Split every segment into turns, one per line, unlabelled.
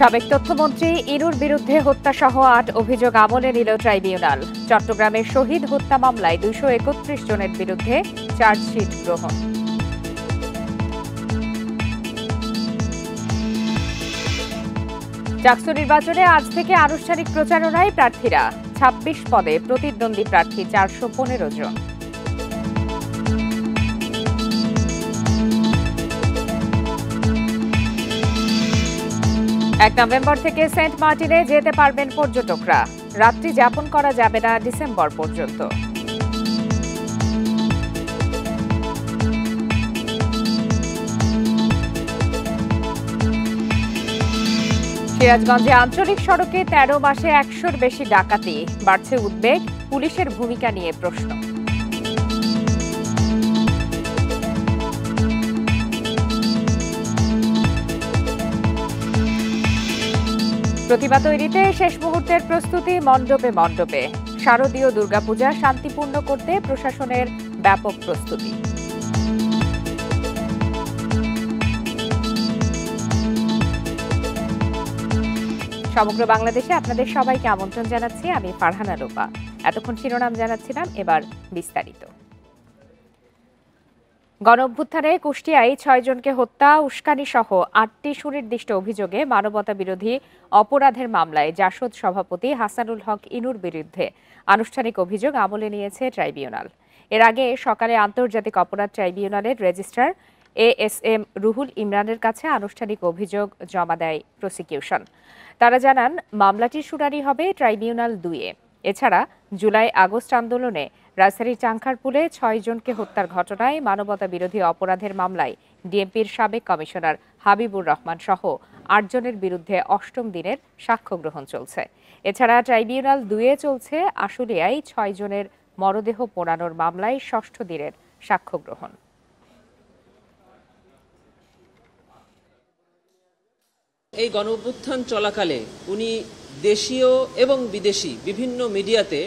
সাবেক তথ্যমন্ত্রী ইনুর বিরুদ্ধে হত্যাসহ ৮ অভিযোগ আমলে নিল ট্রাইব্যুনাল। চট্টগ্রামের শহীদ হত্যা মামলায় ২৩১ জনের বিরুদ্ধে চার্জশিট গ্রহণ। ডাকসু নির্বাচনে আজ থেকে আনুষ্ঠানিক প্রচারণায় প্রার্থীরা। ২৬ পদে প্রতিদ্বন্দ্বী প্রার্থী ৪১৫ জন। ১ নভেম্বর থেকে সেন্ট মার্টিনে যেতে পারবেন পর্যটকরা। রাত্রি যাপন করা যাবে না ডিসেম্বর পর্যন্ত। সিরাজগঞ্জে আঞ্চলিক সড়কে ১৩ মাসে ১০০-র বেশি ডাকাতি। বাড়ছে উদ্বেগ, পুলিশের ভূমিকা নিয়ে প্রশ্ন। প্রতিমা তৈরিতে শেষ মুহূর্তের প্রস্তুতি মণ্ডপে মণ্ডপে। শারদীয় দুর্গাপূজা শান্তিপূর্ণ করতে প্রশাসনের ব্যাপক প্রস্তুতি। সমগ্র বাংলাদেশে আপনাদের সবাইকে আমন্ত্রণ জানাচ্ছি। আমি ফারহানা লোপা। এতক্ষণ শিরোনাম জানাচ্ছিলাম, এবার বিস্তারিত। গণঅভ্যুত্থানে কুষ্টিয়ায় ৬ জনকে হত্যা, উস্কানি সহ ৮টি সুনির্দিষ্ট অভিযোগে মানবতা বিরোধী অপরাধের মামলায় জাসদ সভাপতি হাসানুল হক ইনুর বিরুদ্ধে আনুষ্ঠানিক অভিযোগ আমলে নিয়েছে ট্রাইব্যুনাল। এর আগে সকালে আন্তর্জাতিক অপরাধ ট্রাইব্যুনালের রেজিস্ট্রার ASM রুহুল ইমরানের কাছে আনুষ্ঠানিক অভিযোগ জমা দেয় প্রসিকিউশন। তারা জানান, মামলাটির শুনানি হবে ট্রাইব্যুনাল ২-এ। এছাড়া জুলাই-আগস্ট আন্দোলনে রাজধানীর চাংখারপুলে ৬ জনকে হত্যার ঘটনায় মানবতা বিরোধী অপরাধের মামলায় ডিএমপির সাবেক কমিশনার হাবিবুর রহমান সহ ৮ জনের বিরুদ্ধে ৮ম দিনের সাক্ষ্য গ্রহণ চলছে। এছাড়া ট্রাইব্যুনাল ২-এ চলছে আশুলিয়ায় ৬ জনের মরদেহ পোড়ানোর মামলায় ৬ষ্ঠ দিনের সাক্ষ্য গ্রহণ।
এই গণঅভ্যুত্থান চলাকালে উনি দেশীয় এবং বিদেশি বিভিন্ন মিডিয়াতে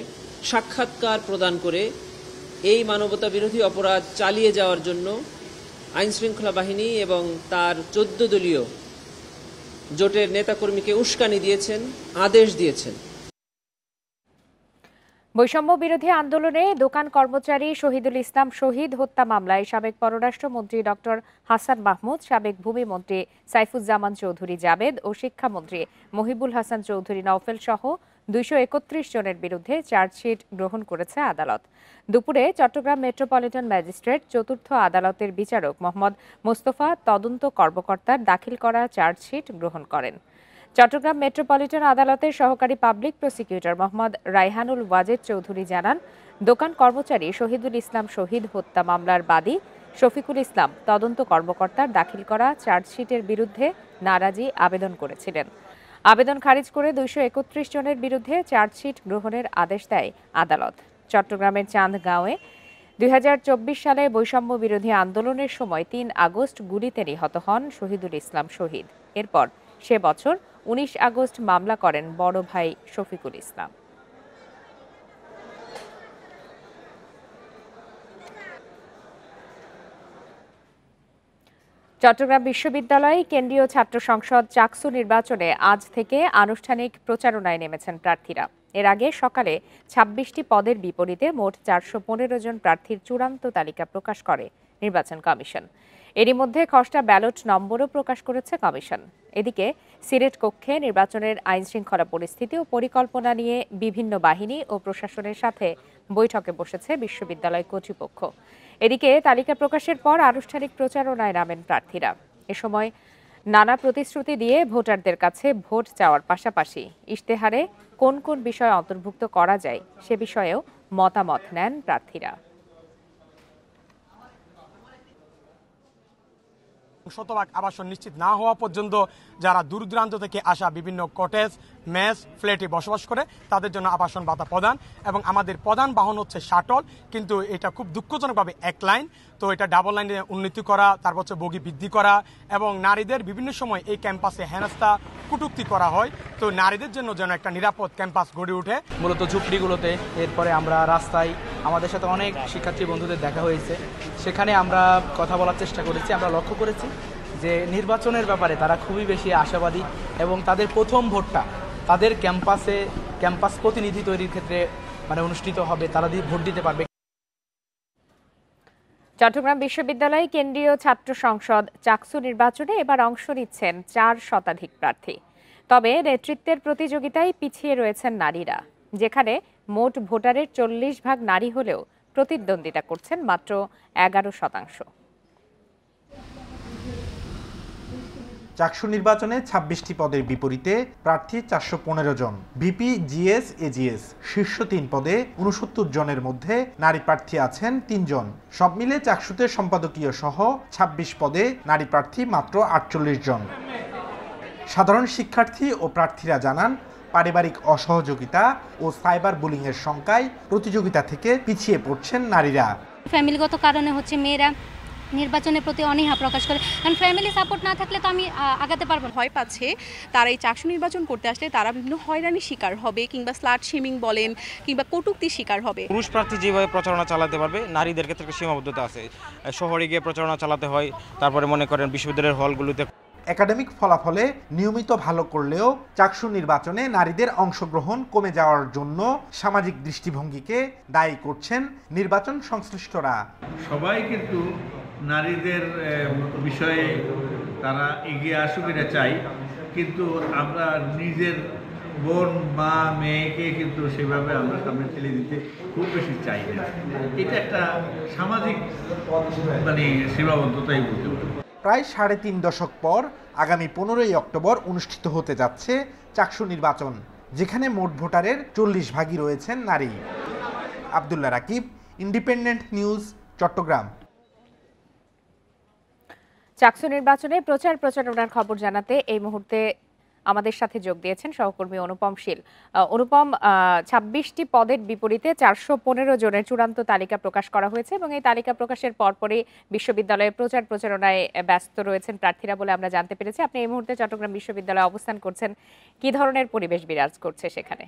সাক্ষাৎকার প্রদান করে এই মানবতা বিরোধী অপরাধ চালিয়ে যাওয়ার জন্য আইনশৃঙ্খলা বাহিনী এবং তার ১৪ দলীয় জোটের নেতাকর্মীকে উস্কানি দিয়েছেন, আদেশ দিয়েছেন।
বৈষম্য বিরোধী আন্দোলনে দোকান কর্মচারী শহীদুল ইসলাম শহীদ হত্যা মামলায় সাবেক পররাষ্ট্রমন্ত্রী ডক্টর হাসান মাহমুদ, সাবেক ভূমিমন্ত্রী সাইফুজ্জামান চৌধুরী জাবেদ ও শিক্ষামন্ত্রী মহিবুল হাসান চৌধুরী নওফেল সহ ২৩১ জনের বিরুদ্ধে চার্জশিট গ্রহণ করেছে আদালত। দুপুরে চট্টগ্রাম মেট্রোপলিটন ম্যাজিস্ট্রেট চতুর্থ আদালতের বিচারক মোহাম্মদ মোস্তফা তদন্ত কর্মকর্তার দাখিল করা চার্জশিট গ্রহণ করেন। চট্টগ্রাম মেট্রোপলিটন আদালতের সহকারী পাবলিক প্রসিকিউটর মোহাম্মদ রায়হানুল ওয়াজেদ চৌধুরী জানান, দোকান কর্মচারী শহীদুল ইসলাম শহীদ হত্যা মামলার বাদী শফিকুল ইসলাম তদন্ত কর্মকর্তার দাখিল করা চার্জশিটের বিরুদ্ধে নারাজি আবেদন করেছিলেন। আবেদন খারিজ করে ২৩১ জনের বিরুদ্ধে চার্জশিট গ্রহণের আদেশ দেয় আদালত। চট্টগ্রামের চান্দগাঁওয়ে ২০২৪ সালে বৈষম্য বিরোধী আন্দোলনের সময় ৩ আগস্ট গুলিতে নিহত হন শহীদুল ইসলাম শহীদ। এরপর সে বছর ১৯ আগস্ট মামলা করেন বড় ভাই শফিকুল ইসলাম। চট্টগ্রাম বিশ্ববিদ্যালয় কেন্দ্রীয় ছাত্র সংসদ চাকসু নির্বাচনে আজ থেকে আনুষ্ঠানিক প্রচারণায় নেমেছেন প্রার্থীরা। এর আগে সকালে ২৬টি পদের বিপরীতে মোট ৪১৫ জন প্রার্থীর চূড়ান্ত তালিকা প্রকাশ করে নির্বাচন কমিশন। এরই মধ্যে খসড়া ব্যালট নম্বরও প্রকাশ করেছে কমিশন। এদিকে সিলেট কক্ষে নির্বাচনের আইনশৃঙ্খলা পরিস্থিতি ও পরিকল্পনা নিয়ে বিভিন্ন বাহিনী ও প্রশাসনের সাথে বৈঠকে বসেছে বিশ্ববিদ্যালয় কর্তৃপক্ষ। এদিকে তালিকা প্রকাশের পর আনুষ্ঠানিক প্রচারণায় নামেন প্রার্থীরা। এ সময় নানা প্রতিশ্রুতি দিয়ে ভোটারদের কাছে ভোট চাওয়ার পাশাপাশি ইশতেহারে কোন কোন বিষয় অন্তর্ভুক্ত করা যায় সে বিষয়েও মতামত নেন প্রার্থীরা।
শতভাগ আবাসন নিশ্চিত না হওয়া পর্যন্ত যারা দূর দূরান্ত থেকে আসা বিভিন্ন কটেজ, মেস, ফ্ল্যাটে বসবাস করে তাদের জন্য আবাসন ভাতা প্রদান, এবং আমাদের প্রধান বাহন হচ্ছে শাটল, কিন্তু এটা খুব দুঃখজনকভাবে এক লাইন, তো এটা ডাবল লাইনে উন্নতি করা, তারপর হচ্ছে বগি বৃদ্ধি করা, এবং নারীদের বিভিন্ন সময় এই ক্যাম্পাসে হেনস্থা কটূক্তি করা হয়, তো নারীদের জন্য যেন একটা নিরাপদ ক্যাম্পাস গড়ে ওঠে।
মূলত ঝুপড়িগুলোতে, এরপরে আমরা রাস্তায়, আমাদের সাথে অনেক শিক্ষার্থী বন্ধুদের দেখা হয়েছে, সেখানে আমরা কথা বলার চেষ্টা করেছি। আমরা লক্ষ্য করেছি যে নির্বাচনের ব্যাপারে তারা খুবই বেশি আশাবাদী এবং তাদের প্রথম ভোটটা তাদের ক্যাম্পাস প্রতিনিধি তৈরির ক্ষেত্রে অনুষ্ঠিত হবে, তারা ভোট দিতে পারবে।
চট্টগ্রাম বিশ্ববিদ্যালয় কেন্দ্রীয় ছাত্র সংসদ চাকসু নির্বাচনে এবার অংশ নিচ্ছেন 4 শতাধিক প্রার্থী। তবে নেতৃত্বের প্রতিযোগিতায় পিছিয়ে রয়েছেন নারীরা, যেখানে মোট ভোটারের 40% নারী হলেও প্রতিদ্বন্দ্বিতা করছেন মাত্র 11%।
চাকসু নির্বাচনে 26টি পদের বিপরীতে প্রার্থী 415 জন। ভিপি, জিএস, এজিএস শীর্ষ 3 পদে 69 জনের মধ্যে নারী প্রার্থী আছেন 3 জন। সব মিলে চাকসুতে সম্পাদকীয় সহ 26 পদে নারী প্রার্থী মাত্র 48 জন। সাধারণ শিক্ষার্থী ও প্রার্থীরা জানান, পারিবারিক অসহযোগিতা ও সাইবার বুলিংয়ের শঙ্কায় প্রতিযোগিতা থেকে পিছিয়ে পড়ছেন নারীরা।
ফ্যামিলিগত কারণে মেয়েরা নির্বাচনের প্রতি অনীহা প্রকাশ করে, কারণ ফ্যামিলি সাপোর্ট না থাকলে তো আমি আগাতে পারবো না।
ভয় পাচ্ছে তারা এই চাকসু নির্বাচন করতে আসলে তারা বিভিন্ন হয়রানির শিকার হবে, কিংবা স্লাট শেমিং বলেন, কিংবা কটূক্তির শিকার হবে।
পুরুষ প্রার্থী যেভাবে প্রচারণা চালাতে পারবে, নারীদের ক্ষেত্রে সীমাবদ্ধতা আছে। শহরে গিয়ে প্রচারণা চালাতে হয়, তারপরে মনে করেন বিশ্ববিদ্যালয়ের হলগুলোতে।
একাডেমিক ফলাফলে নিয়মিত ভালো করলেও চাকসু নির্বাচনে নারীদের অংশগ্রহণ কমে যাওয়ার জন্য সামাজিক দৃষ্টিভঙ্গিকে দায়ী করছেন নির্বাচন সংশ্লিষ্টরা।
সবাই কিন্তু নারীদের বিষয়ে তারা এগিয়ে আসুক এটা চাই, কিন্তু আমরা নিজের বোন, মা, মেয়েকে কিন্তু সেভাবে আমরা সামনে ঠেলে দিতে খুব বেশি চাই না। এটা একটা সামাজিক সীমাবদ্ধতাই বলতে পারি।
প্রায় 3.5 দশক পর আগামী 15ই অক্টোবর অনুষ্ঠিত হতে যাচ্ছে চাকসু নির্বাচন, যেখানে মোট ভোটারের 40% রয়েছেন নারী। Abdullah Rakib, independent news, Chattogram.
চাকসু নির্বাচনে প্রচারণার খবর জানাতে এই মুহূর্তে আমাদের সাথে যোগ দিয়েছেন সহকর্মী অনুপম শীল। অনুপম, 26টি পদের বিপরীতে 415 জনের চূড়ান্ত তালিকা প্রকাশ করা হয়েছে এবং এই তালিকা প্রকাশের পরপরই বিশ্ববিদ্যালয়ে প্রচারণায় ব্যস্ত রয়েছেন প্রার্থীরা বলে আমরা জানতে পেরেছি। আপনি এই মুহূর্তে চট্টগ্রাম বিশ্ববিদ্যালয়ে অবস্থান করছেন, কি ধরনের পরিবেশ বিরাজ করছে সেখানে?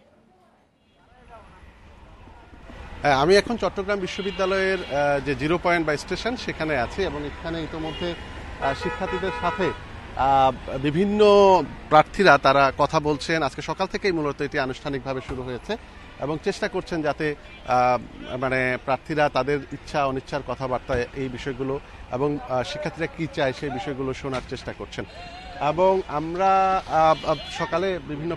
আমি এখন চট্টগ্রাম বিশ্ববিদ্যালয়ের যে 0 পয়েন্ট বা স্টেশন সেখানে আছি এবং এখানে ইতোমধ্যে শিক্ষার্থীদের সাথে বিভিন্ন প্রার্থীরা তারা কথা বলছেন। আজকে সকাল থেকেই মূলত এটি আনুষ্ঠানিকভাবে শুরু হয়েছে এবং চেষ্টা করছেন যাতে প্রার্থীরা তাদের ইচ্ছা অনিচ্ছার কথাবার্তা এই বিষয়গুলো এবং শিক্ষার্থীরা কি চায় সেই বিষয়গুলো শোনার চেষ্টা করছেন। এবং আমরা সকালে বিভিন্ন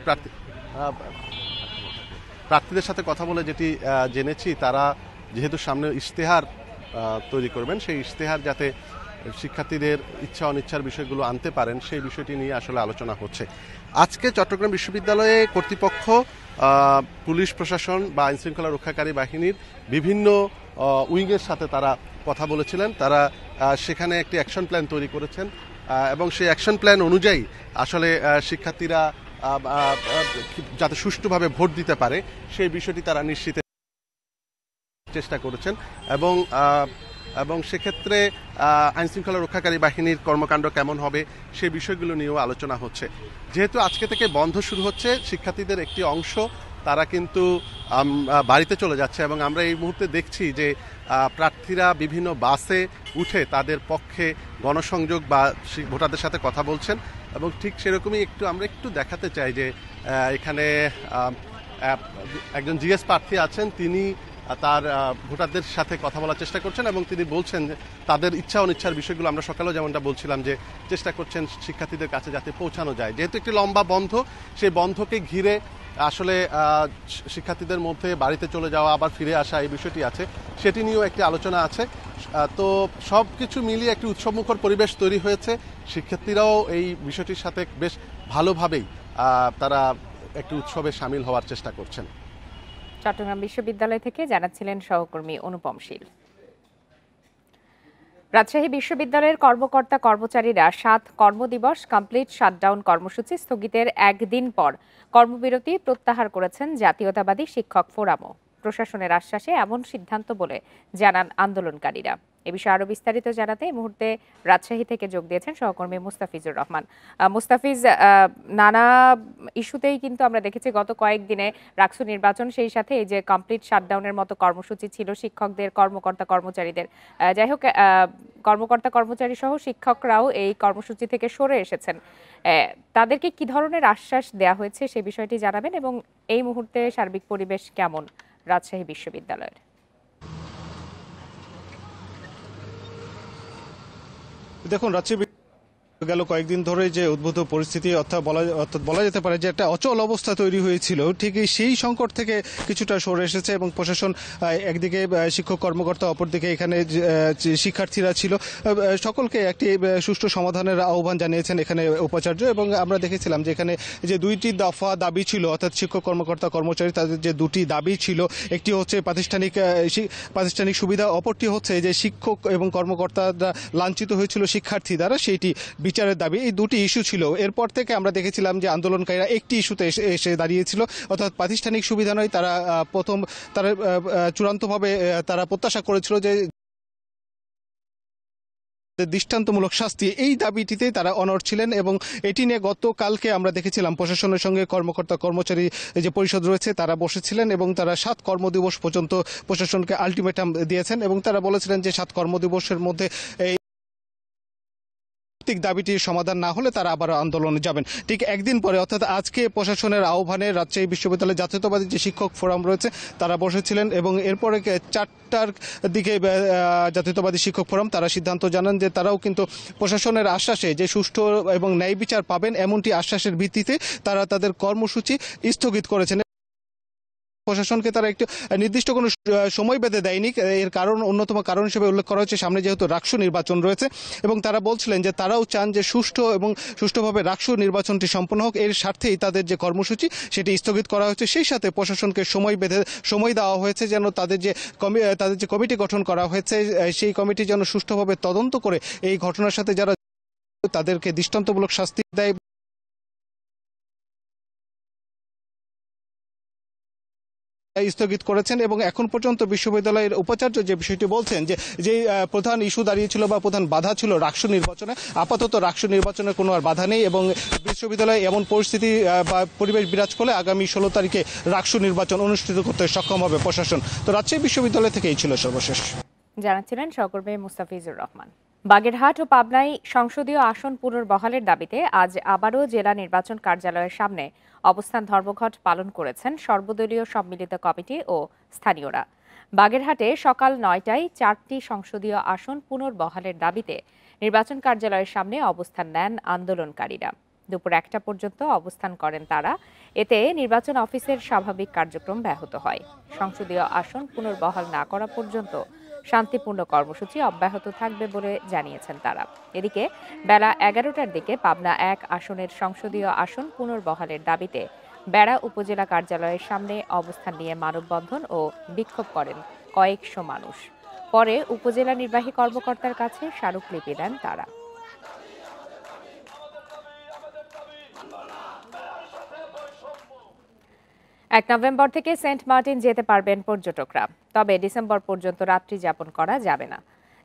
প্রার্থীদের সাথে কথা বলে যেটি জেনেছি, তারা যেহেতু সামনে ইশতেহার তৈরি করবেন, সেই ইশতেহার যাতে শিক্ষার্থীদের ইচ্ছা অনিচ্ছার বিষয়গুলো আনতে পারেন সেই বিষয়টি নিয়ে আসলে আলোচনা হচ্ছে। আজকে চট্টগ্রাম বিশ্ববিদ্যালয়ে কর্তৃপক্ষ, পুলিশ প্রশাসন বা আইনশৃঙ্খলা রক্ষাকারী বাহিনীর বিভিন্ন উইংয়ের সাথে তারা কথা বলেছিলেন। তারা সেখানে একটি অ্যাকশন প্ল্যান তৈরি করেছেন এবং সেই অ্যাকশন প্ল্যান অনুযায়ী আসলে শিক্ষার্থীরা যাতে সুষ্ঠুভাবে ভোট দিতে পারে সেই বিষয়টি তারা নিশ্চিতের চেষ্টা করেছেন এবং সেক্ষেত্রে আইনশৃঙ্খলা রক্ষাকারী বাহিনীর কর্মকাণ্ড কেমন হবে সেই বিষয়গুলো নিয়েও আলোচনা হচ্ছে। যেহেতু আজকে থেকে বন্ধ শুরু হচ্ছে, শিক্ষার্থীদের একটি অংশ তারা কিন্তু বাড়িতে চলে যাচ্ছে এবং আমরা এই মুহূর্তে দেখছি যে প্রার্থীরা বিভিন্ন বাসে উঠে তাদের পক্ষে গণসংযোগ বা ভোটারদের সাথে কথা বলছেন এবং ঠিক সেরকমই আমরা একটু দেখাতে চাই যে এখানে একজন জিএস প্রার্থী আছেন, তিনি তার ভোটারদের সাথে কথা বলার চেষ্টা করছেন এবং তিনি বলছেন যে তাদের ইচ্ছা অনিচ্ছার বিষয়গুলো আমরা সকালেও যেমনটা বলছিলাম যে চেষ্টা করছেন শিক্ষার্থীদের কাছে যাতে পৌঁছানো যায়। যেহেতু একটি লম্বা বন্ধ, সেই বন্ধকে ঘিরে আসলে শিক্ষার্থীদের মধ্যে বাড়িতে চলে যাওয়া আবার ফিরে আসা এই বিষয়টি আছে, সেটি নিয়েও একটি আলোচনা আছে। তো সব কিছু মিলিয়ে একটি উৎসবমুখর পরিবেশ তৈরি হয়েছে। শিক্ষার্থীরাও এই বিষয়টির সাথে বেশ ভালোভাবেই তারা একটি উৎসবে সামিল হওয়ার চেষ্টা করছেন।
চট্টগ্রাম বিশ্ববিদ্যালয় থেকে জানাচ্ছিলেন সহকর্মী অনুপম শীল। রাজশাহী বিশ্ববিদ্যালয়ের কর্মকর্তা কর্মচারীরা 7 কর্মদিবস কমপ্লিট শাটডাউন কর্মসূচি স্থগিতের একদিন পর কর্মবিরতি প্রত্যাহার করেছেন জাতীয়তাবাদী শিক্ষক ফোরামও। প্রশাসনের আশ্বাসে এমন সিদ্ধান্ত বলে জানান আন্দোলনকারীরা। এ বিষয়ে আরো বিস্তারিত জানাতে এই মুহূর্তে রাজশাহী থেকে যোগ দিয়েছেন সহকর্মী মুস্তাফিজুর রহমান। মুস্তাফিজ, নানা ইস্যুতেই কিন্তু আমরা দেখেছি গত কয়েকদিনে রাকসু নির্বাচন, সেই সাথে এই যে কমপ্লিট শাটডাউনের মতো কর্মসূচি ছিল শিক্ষকদের, কর্মকর্তা কর্মচারীদের। যাই হোক, কর্মকর্তা কর্মচারী সহ শিক্ষকরাও এই কর্মসূচি থেকে সরে এসেছেন। তাদেরকে কি ধরনের আশ্বাস দেওয়া হয়েছে সে বিষয়টি জানাবেন, এবং এই মুহূর্তে সার্বিক পরিবেশ কেমন রাজশাহী বিশ্ববিদ্যালয়ের?
দেখুন, রাজশাহী গেল কয়েকদিন ধরে যে উদ্ভূত পরিস্থিতি অর্থাৎ বলা যেতে পারে যে একটা অচল অবস্থা তৈরি হয়েছিল, ঠিক সেই সংকট থেকে কিছুটা সরে এসেছে এবং প্রশাসন একদিকে শিক্ষক কর্মকর্তা, অপরদিকে এখানে শিক্ষার্থীরা ছিল, সকলকে একটি সুষ্ঠু সমাধানের আহ্বান জানিয়েছেন এখানে উপাচার্য। এবং আমরা দেখেছিলাম যে এখানে যে 2টি দফা দাবি ছিল, অর্থাৎ শিক্ষক কর্মকর্তা কর্মচারী তাদের যে 2টি দাবি ছিল, একটি হচ্ছে প্রাতিষ্ঠানিক সুবিধা, অপরটি হচ্ছে যে শিক্ষক এবং কর্মকর্তারা লাঞ্ছিত হয়েছিল শিক্ষার্থী দ্বারা, সেইটি বিচারের দাবি। এই 2টি ইস্যু ছিল। এরপর থেকে আমরা দেখেছিলাম যে আন্দোলনকারীরা একটি ইস্যুতে এসে দাঁড়িয়েছিল, অর্থাৎ প্রাতিষ্ঠানিক সুবিধা নয়। তারা চূড়ান্তভাবে তারা প্রত্যাশা করেছিল যে দৃষ্টান্তমূলক শাস্তি, এই দাবিটিতে তারা অনড় ছিলেন। এবং এটি নিয়ে গতকালকে আমরা দেখেছিলাম প্রশাসনের সঙ্গে কর্মকর্তা কর্মচারী যে পরিষদ রয়েছে তারা বসেছিলেন এবং তারা 7 কর্মদিবস পর্যন্ত প্রশাসনকে আলটিমেটাম দিয়েছেন এবং তারা বলেছিলেন যে 7 কর্মদিবসের মধ্যে এই দাবিটির সমাধান না হলে তারা আবার আন্দোলনে যাবেন। ঠিক একদিন পরে, অর্থাৎ আজকে প্রশাসনের আহ্বানে রাজশাহী বিশ্ববিদ্যালয়ের জাতীয়তাবাদী যে শিক্ষক ফোরাম রয়েছে তারা বসেছিলেন এবং এরপরে 4টার দিকে জাতীয়তাবাদী শিক্ষক ফোরাম তারা সিদ্ধান্ত জানান যে তারাও কিন্তু প্রশাসনের আশ্বাসে যে সুষ্ঠু এবং ন্যায় বিচার পাবেন এমনটি আশ্বাসের ভিত্তিতে তারা তাদের কর্মসূচি স্থগিত করেছেন। প্রশাসনকে তারা একটু নির্দিষ্ট কোনো সময় বেঁধে দেয়নি। এর কারণ, অন্যতম কারণ হিসেবে উল্লেখ করা হচ্ছে সামনে যেহেতু রাকসু নির্বাচন রয়েছে এবং তারা বলছিলেন যে তারাও চান যে সুষ্ঠুভাবে রাকসু নির্বাচনটি সম্পন্ন হোক, এর স্বার্থেই তাদের যে কর্মসূচি সেটি স্থগিত করা হয়েছে। সেই সাথে প্রশাসনকে সময় দেওয়া হয়েছে যেন তাদের যে কমিটি গঠন করা হয়েছে সেই কমিটি যেন সুষ্ঠুভাবে তদন্ত করে এই ঘটনার সাথে যারা তাদেরকে দৃষ্টান্তমূলক শাস্তি দেয় স্থগিত করেছেন। এবং এখন পর্যন্ত বিশ্ববিদ্যালয়ের উপাচার্য যে বিষয়টি বলছেন যে প্রধান ইস্যু দাঁড়িয়েছিল বা প্রধান বাধা ছিল রাকসু নির্বাচনে, আপাতত রাকসু নির্বাচনে কোনো আর বাধা নেই এবং বিশ্ববিদ্যালয়ে এমন পরিস্থিতি বা পরিবেশ বিরাজ করলে আগামী 16 তারিখে রাকসু নির্বাচন অনুষ্ঠিত করতে সক্ষম হবে প্রশাসন। তো রাজশাহী বিশ্ববিদ্যালয় থেকেই ছিল সর্বশেষ।
জানাচ্ছিলেন সহকর্মী মুস্তাফিজুর রহমান। বাগেরহাট ও পাবনায় সংসদীয় আসন পুনর্বহালের দাবিতে আজ আবারও জেলা নির্বাচন কার্যালয়ের সামনে অবস্থান ধর্মঘট পালন করেছেন সর্বদলীয় সম্মিলিত কমিটি ও স্থানীয়রা। বাগেরহাটে সকাল 9টায় 4টি সংসদীয় আসন পুনর্বহালের দাবিতে নির্বাচন কার্যালয়ের সামনে অবস্থান নেন আন্দোলনকারীরা। দুপুর 1টা পর্যন্ত অবস্থান করেন তারা। এতে নির্বাচন অফিসের স্বাভাবিক কার্যক্রম ব্যাহত হয়। সংসদীয় আসন পুনর্বহাল না করা পর্যন্ত শান্তিপূর্ণ কর্মসূচি অব্যাহত থাকবে বলে জানিয়েছেন তারা। এদিকে বেলা 11টার দিকে পাবনা 1 আসনের সংসদীয় আসন পুনর্বহালের দাবিতে বেড়া উপজেলা কার্যালয়ের সামনে অবস্থান নিয়ে মানববন্ধন ও বিক্ষোভ করেন কয়েকশো মানুষ। পরে উপজেলা নির্বাহী কর্মকর্তার কাছে স্মারকলিপি দেন তারা। 1 নভেম্বর থেকে সেন্ট মার্টিন যেতে পারবেন পর্যটকরা, তবে ডিসেম্বর পর্যন্ত রাত্রি যাপন করা যাবে না।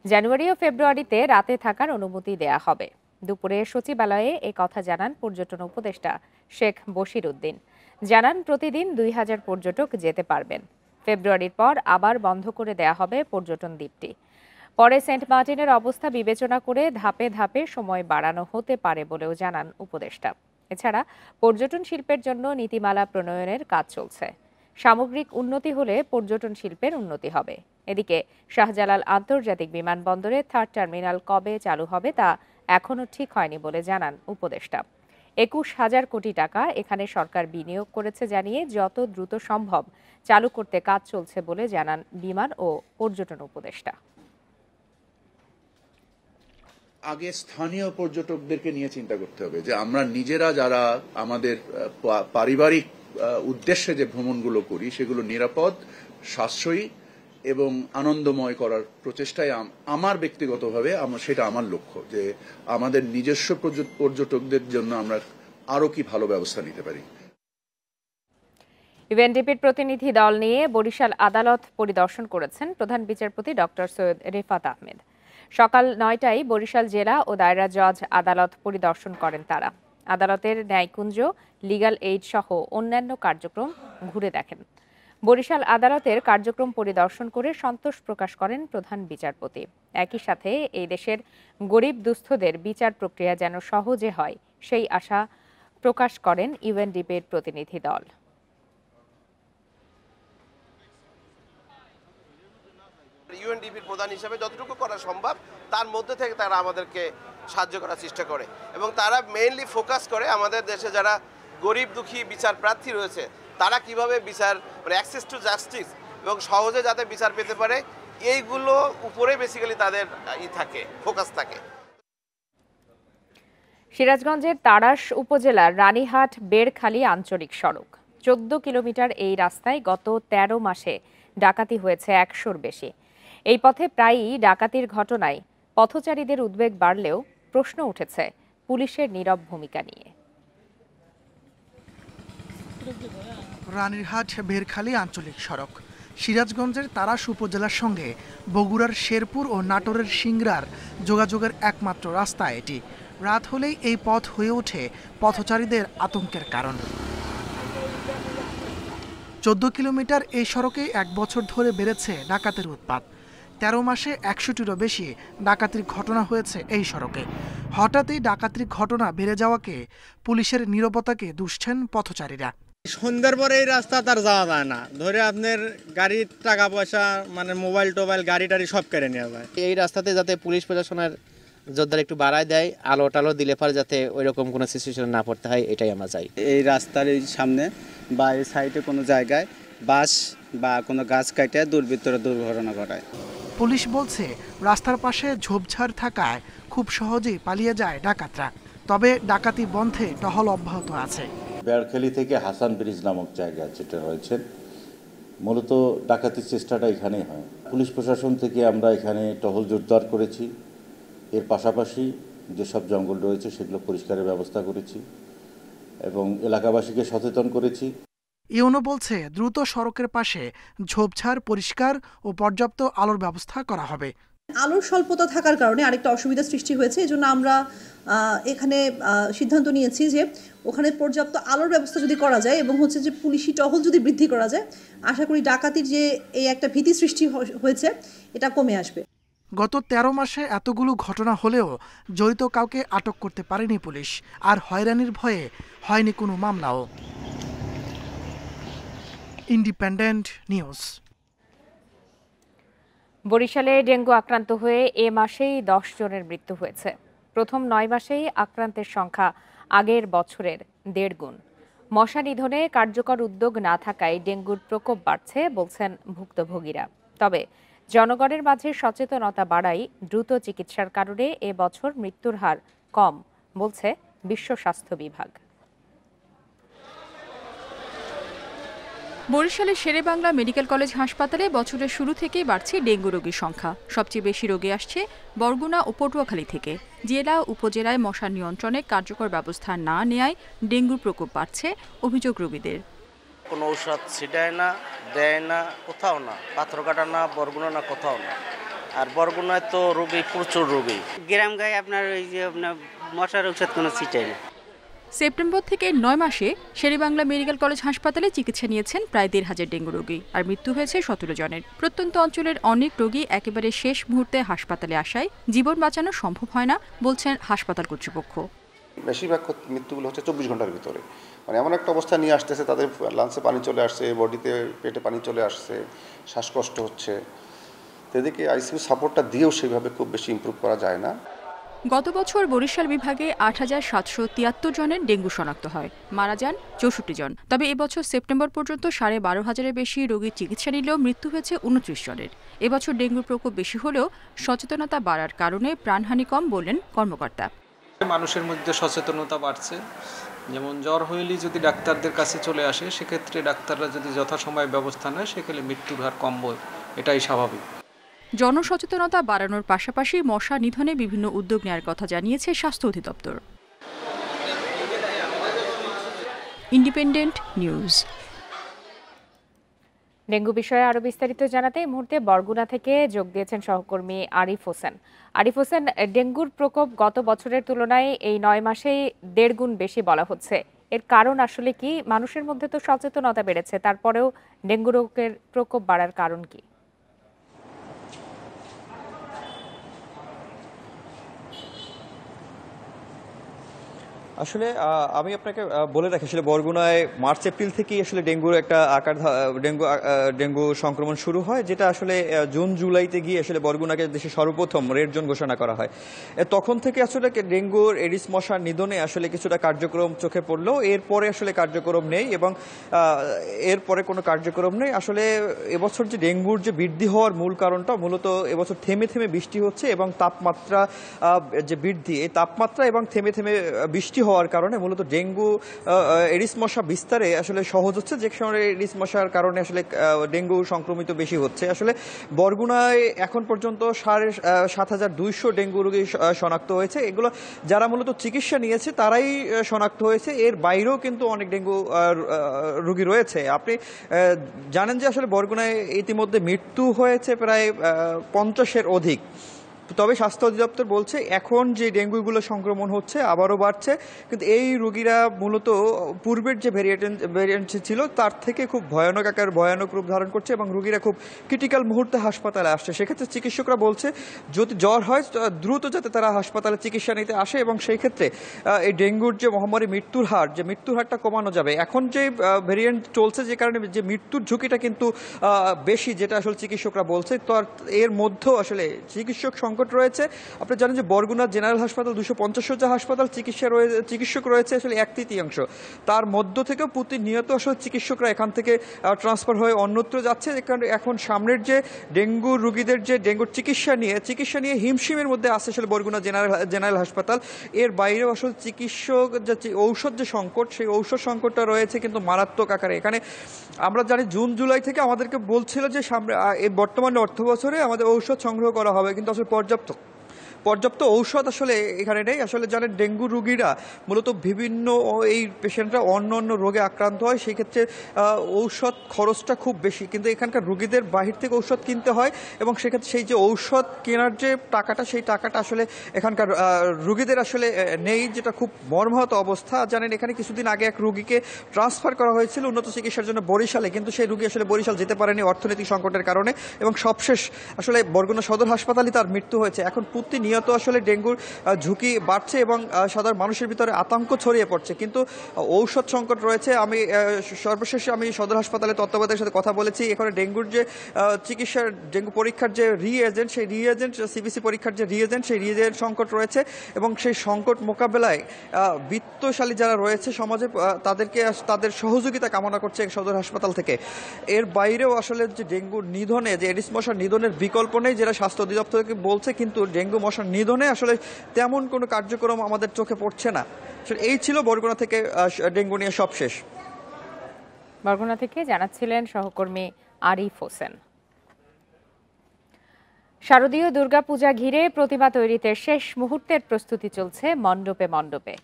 জানুয়ারি ও ফেব্রুয়ারিতে রাতে থাকার অনুমতি দেয়া হবে। দুপুরে সচিবালয়ে এ কথা জানান পর্যটন উপদেষ্টা শেখ বশির উদ্দিন। জানান প্রতিদিন 2000 পর্যটক যেতে পারবেন। ফেব্রুয়ারির পর আবার বন্ধ করে দেয়া হবে পর্যটন দ্বীপটি। পরে সেন্ট মার্টিনের অবস্থা বিবেচনা করে ধাপে ধাপে সময় বাড়ানো হতে পারে বলেও জানান উপদেষ্টা। এছাড়া পর্যটন শিল্পের জন্য নীতিমালা প্রণয়নের কাজ চলছে। সামগ্রিক উন্নতি হলে পর্যটন শিল্পের উন্নতি হবে। এদিকে শাহজালাল আন্তর্জাতিক বিমানবন্দরে 3rd টার্মিনাল কবে চালু হবে তা এখনো ঠিক হয়নি বলে জানান উপদেষ্টা। 21,000 কোটি টাকা এখানে সরকার বিনিয়োগ করেছে জানিয়ে যত দ্রুত সম্ভব চালু করতে কাজ চলছে বলে জানান বিমান ও পর্যটন উপদেষ্টা।
আগে স্থানীয় পর্যটকদেরকে নিয়ে চিন্তা করতে হবে যে আমরা নিজেরা যারা আমাদের পারিবারিক উদ্দেশ্যে যে ভ্রমণগুলো করি সেগুলো নিরাপদ, সাশ্রয়ী এবং আনন্দময় করার প্রচেষ্টায় আমার ব্যক্তিগতভাবে সেটা আমার লক্ষ্য যে আমাদের নিজস্ব পর্যটকদের জন্য আমরা আরো কি ভালো ব্যবস্থা নিতে পারি।
ইউএনডিপির প্রতিনিধি দল নিয়ে বরিশাল আদালত পরিদর্শন করেছেন প্রধান বিচারপতি ডক্টর সৈয়দ রেফাত আহমেদ। সকাল 9টায় বরিশাল জেলা ও দায়রা জজ আদালত পরিদর্শন করেন তারা। আদালতের ন্যায়কুঞ্জ, লিগ্যাল এইড সহ অন্যান্য কার্যক্রম ঘুরে দেখেন। বরিশাল আদালতের কার্যক্রম পরিদর্শন করে সন্তোষ প্রকাশ করেন প্রধান বিচারপতি। একই সাথে এই দেশের গরিব দুস্থদের বিচার প্রক্রিয়া যেন সহজে হয় সেই আশা প্রকাশ করেন ইউএনডিপির প্রতিনিধি দল।
ইউএনডিপির প্রধান হিসেবে যতটুকু করা সম্ভব তার মধ্যে থেকে তারা আমাদেরকে সাহায্য করার চেষ্টা করে এবং তারা মেইনলি ফোকাস করে আমাদের দেশে যারা গরিব দুঃখী বিচার প্রার্থী রয়েছে তারা কিভাবে বিচার অ্যাক্সেস টু জাস্টিস এবং সহজে যাতে বিচার পেতে পারে এইগুলো উপরে বেসিক্যালি তাদের ফোকাস থাকে।
সিরাজগঞ্জের তাড়াশ উপজেলার রানীহাট বেড়খালী আঞ্চলিক সড়ক 14 কিলোমিটার এই রাস্তায় গত 13 মাসে ডাকাতি হয়েছে 100-র বেশি। এই পথে প্রায়ই ডাকাতির ঘটনায় পথচারীদের উদ্বেগ বাড়লেও প্রশ্ন উঠেছে পুলিশের নীরব ভূমিকা নিয়ে।
রানীরহাট বেড়খালী আঞ্চলিক সড়ক সিরাজগঞ্জের তাড়াশ উপজেলার সঙ্গে বগুড়ার শেরপুর ও নাটোরের সিংড়ার যোগাযোগের একমাত্র রাস্তা এটি। রাত হলেই এই পথ হয়ে ওঠে পথচারীদের আতঙ্কের কারণ। 14 কিলোমিটার এই সড়কে 1 বছর ধরে বেড়েছে ডাকাতের উৎপাত। 13 মাসে 100টিরও বেশি ডাকাতির ঘটনা হয়েছে এই সড়কে। হঠাৎই ডাকাতির ঘটনা বেড়ে যাওয়াকে পুলিশের নীরবতাকে দুষছেন পথচারীরা।
সন্ধ্যার পরে এই রাস্তা তার যাওয়া যায় না, ধরে আপনার গাড়ির টাকা পয়সা মোবাইল টোবাইল গাড়ি টাড়ি সব কেড়ে নেওয়া যায়।
এই রাস্তাতে যাতে পুলিশ প্রশাসনের জোরদার একটু বাড়ায় দেয়, আলো টালো দিলে পরে যাতে ওইরকম কোনো সিচুয়েশনে না পড়তে হয়, এটাই আমরা চাই।
এই রাস্তার এই সামনে বা এই সাইডে কোনো জায়গায় বাস বা কোনো গাছ কাটে দুর্বৃত্তরা দুর্ঘটনা ঘটায়।
পুলিশ বলছে রাস্তার পাশে ঝোপঝাড় থাকায় খুব সহজেই পালিয়ে যায় ডাকাতরা। তবে ডাকাতি বন্ধে টহল অব্যাহত আছে।
বেড়খালী থেকে হাসান ব্রিজ নামক জায়গা যেটা রয়েছে, মূলত ডাকাতির চেষ্টাটা এখানেই হয়। পুলিশ প্রশাসন থেকে আমরা এখানে টহল জোরদার করেছি। এর পাশাপাশি যেসব জঙ্গল রয়েছে সেগুলো পরিষ্কারের ব্যবস্থা করেছি এবং এলাকাবাসীকে সচেতন করেছি।
ইউনো বলছে দ্রুত সড়কের পাশে ঝোপঝাড় পরিষ্কার ও পর্যাপ্ত আলোর ব্যবস্থা করা হবে।
আলোর স্বল্পতা থাকার কারণে আরেকটা অসুবিধা সৃষ্টি হয়েছে, এজন্য আমরা এখানে সিদ্ধান্ত নিয়েছি যে ওখানে পর্যাপ্ত আলোর ব্যবস্থা যদি করা যায় এবং যে পুলিশি টহল যদি বৃদ্ধি করা যায়, আশা করি ডাকাতির যে এই একটা ভীতি সৃষ্টি হয়েছে এটা কমে আসবে।
গত 13 মাসে এতগুলো ঘটনা হলেও জড়িত কাউকে আটক করতে পারেনি পুলিশ, আর হয়রানির ভয়ে হয়নি কোনো মামলাও। Independent news.
বরিশালে ডেঙ্গু আক্রান্ত হয়ে এ মাসেই 10 জনের মৃত্যু হয়েছে। প্রথম 9 মাসেই আক্রান্তের সংখ্যা আগের বছরের 1.5 গুণ। মশা নিধনে কার্যকর উদ্যোগ না থাকায় ডেঙ্গুর প্রকোপ বাড়ছে বলছেন ভুক্তভোগীরা। তবে জনগণের মাঝে সচেতনতা বাড়াই দ্রুত চিকিৎসার কারণে এ বছর মৃত্যুর হার কম বলছে বিশ্ব স্বাস্থ্য বিভাগ।
বরিশালের শেরেবাংলা মেডিকেল কলেজ হাসপাতালে বছরের শুরু থেকেই বাড়ছে ডেঙ্গু রোগীর সংখ্যা। সবচেয়ে বেশি রোগী আসছে বরগুনা ও পটুয়াখালী থেকে। জেলা উপজেলায় মশা নিয়ন্ত্রণে কার্যকর ব্যবস্থা না নেয়ায় ডেঙ্গুর প্রকোপ বাড়ছে অভিযোগ রোগীদের।
কোনো ঔষধ ছিটায় না, দেয় না, কোথাও না, পাথরঘাটা না, বরগুনা না, কোথাও না। আর বরগুনায় তো রোগী প্রচুর রোগী।
গ্রাম গায়ে আপনার ওই যে আপনার মশার ঔষধ কোনো ছিটায় না।
সেপ্টেম্বর থেকে 9 মাসে শেরেবাংলা মেডিকেল কলেজ হাসপাতালে চিকিৎসা নিয়েছেন প্রায় 1,500 ডেঙ্গু রোগী, আর মৃত্যু হয়েছে 17 জনের। প্রত্যন্ত অঞ্চলের অনেক রোগী একেবারে শেষ মুহূর্তে হাসপাতালে আসায় জীবন বাঁচানো সম্ভব হয় না বলছেন হাসপাতাল কর্তৃপক্ষ।
বেশিরভাগ মৃত্যুগুলো হচ্ছে 24 ঘন্টার ভিতরে। এমন একটা অবস্থা নিয়ে আসতেছে, তাদের লাংসে পানি চলে আসছে, বডিতে পেটে পানি চলে আসছে, শ্বাসকষ্ট হচ্ছে। এদিকে আইসিইউ সাপোর্টটা দিয়েও সেভাবে খুব বেশি ইমপ্রুভ করা যায় না।
গত বছর বরিশাল বিভাগে 8,773 জনের ডেঙ্গু শনাক্ত হয়, মারা যান 64 জন। তবে এবছর সেপ্টেম্বর পর্যন্ত 12,500-এর বেশি রোগীর চিকিৎসা নিলেও মৃত্যু হয়েছে 29 জনের। এবছর ডেঙ্গুর প্রকোপ বেশি হলেও সচেতনতা বাড়ার কারণে প্রাণহানি কম বললেন কর্মকর্তা।
মানুষের মধ্যে সচেতনতা বাড়ছে, যেমন জ্বর হইলেই যদি ডাক্তারদের কাছে চলে আসে, সেক্ষেত্রে ডাক্তাররা যদি যথাসময়ে ব্যবস্থা নেয় সেক্ষেত্রে মৃত্যুর হার কমবে, এটাই স্বাভাবিক।
জনসচেতনতা বাড়ানোর পাশাপাশি মশা নিধনে বিভিন্ন উদ্যোগ নেওয়ার কথা জানিয়েছে স্বাস্থ্য অধিদপ্তর। Independent news.
ডেঙ্গু বিষয়ে আরো বিস্তারিত জানাতে এই মুহূর্তে বরগুনা থেকে যোগ দিয়েছেন সহকর্মী আরিফ হোসেন। আরিফ হোসেন, ডেঙ্গুর প্রকোপ গত বছরের তুলনায় এই 9 মাসেই 1.5 গুণ বেশি বলা হচ্ছে। এর কারণ আসলে কি? মানুষের মধ্যে তো সচেতনতা বেড়েছে, তারপরেও ডেঙ্গু রোগের প্রকোপ বাড়ার কারণ কি?
আসলে আমি আপনাকে বলে রাখি, আসলে বরগুনায় মার্চ এপ্রিল থেকেই আসলে ডেঙ্গুর একটা ডেঙ্গু সংক্রমণ শুরু হয়, যেটা আসলে জুন জুলাইতে গিয়ে আসলে বরগুনাকে দেশে সর্বপ্রথম রেড জোন ঘোষণা করা হয়। তখন থেকে আসলে ডেঙ্গুর এডিস মশার নিধনে আসলে কিছুটা কার্যক্রম চোখে পড়লেও এরপরে আসলে কার্যক্রম নেই, এবং এরপরে কোনো কার্যক্রম নেই। আসলে এবছর যে ডেঙ্গুর যে বৃদ্ধি হওয়ার মূল কারণটা মূলত এবছর থেমে থেমে বৃষ্টি হচ্ছে এবং তাপমাত্রা যে বৃদ্ধি, এই তাপমাত্রা এবং থেমে থেমে বৃষ্টি হওয়ার কারণে মূলত ডেঙ্গু এডিস মশা বিস্তারে আসলে সহজ হচ্ছে, যে কারণে এডিস মশার কারণে আসলে ডেঙ্গু সংক্রমিত বেশি হচ্ছে। আসলে বরগুনায় এখন পর্যন্ত 7,200 ডেঙ্গু রোগী শনাক্ত হয়েছে। এগুলো যারা মূলত চিকিৎসা নিয়েছে তারাই শনাক্ত হয়েছে, এর বাইরেও কিন্তু অনেক ডেঙ্গু রোগী রয়েছে। আপনি জানেন যে আসলে বরগুনায় ইতিমধ্যে মৃত্যু হয়েছে প্রায় 50-এর অধিক। তবে স্বাস্থ্য অধিদপ্তর বলছে এখন যে ডেঙ্গুগুলো সংক্রমণ হচ্ছে আবারও বাড়ছে, কিন্তু এই রোগীরা মূলত পূর্বের যে ভ্যারিয়েন্ট ছিল তার থেকে খুব ভয়ানক রূপ ধারণ করছে এবং রোগীরা খুব ক্রিটিক্যাল মুহূর্তে হাসপাতালে আসছে। সেক্ষেত্রে চিকিৎসকরা বলছে যদি জ্বর হয় দ্রুত যাতে তারা হাসপাতালে চিকিৎসা নিতে আসে, এবং সেই ক্ষেত্রে এই ডেঙ্গুর যে মহামারী মৃত্যুর হারটা কমানো যাবে। এখন যে ভ্যারিয়েন্ট চলছে যে কারণে যে মৃত্যুর ঝুঁকিটা কিন্তু বেশি, যেটা আসলে চিকিৎসকরা বলছে, তো এর মধ্যেও আসলে চিকিৎসক সংকট রয়েছে। আপনি জানেন যে বরগুনা জেনারেল হাসপাতাল 250 শয্যা হাসপাতাল, চিকিৎসক রয়েছে আসলে 1/3। তার মধ্য থেকে প্রতিনিয়ত আসলে চিকিৎসকরা এখান থেকে ট্রান্সফার হয়ে অন্যত্র যাচ্ছে। কারণ এখন সামনের যে ডেঙ্গু রোগীদের যে ডেঙ্গুর চিকিৎসা নিয়ে হিমশিমের মধ্যে আছে আসলে বরগুনা জেনারেল হাসপাতাল। এর বাইরেও আসলে চিকিৎসক যে ঔষধ যে সংকট, সেই ঔষধ সংকটটা রয়েছে কিন্তু মারাত্মক আকারে। এখানে আমরা জানি জুন জুলাই থেকে আমাদেরকে বলছিল যে এই বর্তমানে অর্থ বছরে আমাদের ঔষধ সংগ্রহ করা হবে, কিন্তু আসলে পর্যাপ্ত ঔষধ আসলে এখানে নেই। আসলে জানেন ডেঙ্গু রোগীরা মূলত বিভিন্ন এই পেশেন্টরা অন্য রোগে আক্রান্ত হয়, সেই ক্ষেত্রে ঔষধ খরচটা খুব বেশি, কিন্তু এখানকার রোগীদের বাহির থেকে ঔষধ কিনতে হয়, এবং সেক্ষেত্রে সেই যে ঔষধ কেনার যে টাকাটা, সেই টাকাটা আসলে এখানকার রোগীদের আসলে নেই, যেটা খুব মর্মাহত অবস্থা। জানেন এখানে কিছুদিন আগে এক রোগীকে ট্রান্সফার করা হয়েছিল উন্নত চিকিৎসার জন্য বরিশালে, কিন্তু সেই রোগী আসলে বরিশাল যেতে পারেনি অর্থনৈতিক সংকটের কারণে, এবং সবশেষ আসলে বরগুনা সদর হাসপাতালে তার মৃত্যু হয়েছে। এখন প্রতিনিয়ত আসলে ডেঙ্গুর ঝুঁকি বাড়ছে এবং সাধারণ মানুষের ভিতরে আতঙ্ক ছড়িয়ে পড়ছে, কিন্তু ঔষধ সংকট রয়েছে। আমি সর্বশেষে সদর হাসপাতালে তত্ত্বাবধায়কের সাথে কথা বলেছি। এখানে ডেঙ্গুর যে চিকিৎসার ডেঙ্গু পরীক্ষার যে রিএজেন্ট, সেই রিএজেন্ট সিবিসি পরীক্ষার যে রিএজেন্ট, সেই রিএজেন্ট সংকট রয়েছে, এবং সেই সংকট মোকাবেলায় বিত্তশালী যারা রয়েছে সমাজে তাদের সহযোগিতা কামনা করছে সদর হাসপাতাল থেকে। এর বাইরেও আসলে যে ডেঙ্গুর নিধনে, যে এডিস মশার নিধনের বিকল্প নেই, যেটা স্বাস্থ্য অধিদপ্তরকে বলছে, কিন্তু ডেঙ্গু মশার নিধনে আসলে তেমন কোনো কার্যক্রম আমাদের চোখে পড়ছে না। এই ছিল বরগুনা থেকে ডেঙ্গু নিয়ে সবশেষ।
বরগুনা থেকে জানাচ্ছিলেন সহকর্মী আরিফ হোসেন। শারদীয় দুর্গাপূজা ঘিরে প্রতিমা তৈরিতে শেষ মুহূর্তের প্রস্তুতি চলছে মণ্ডপে।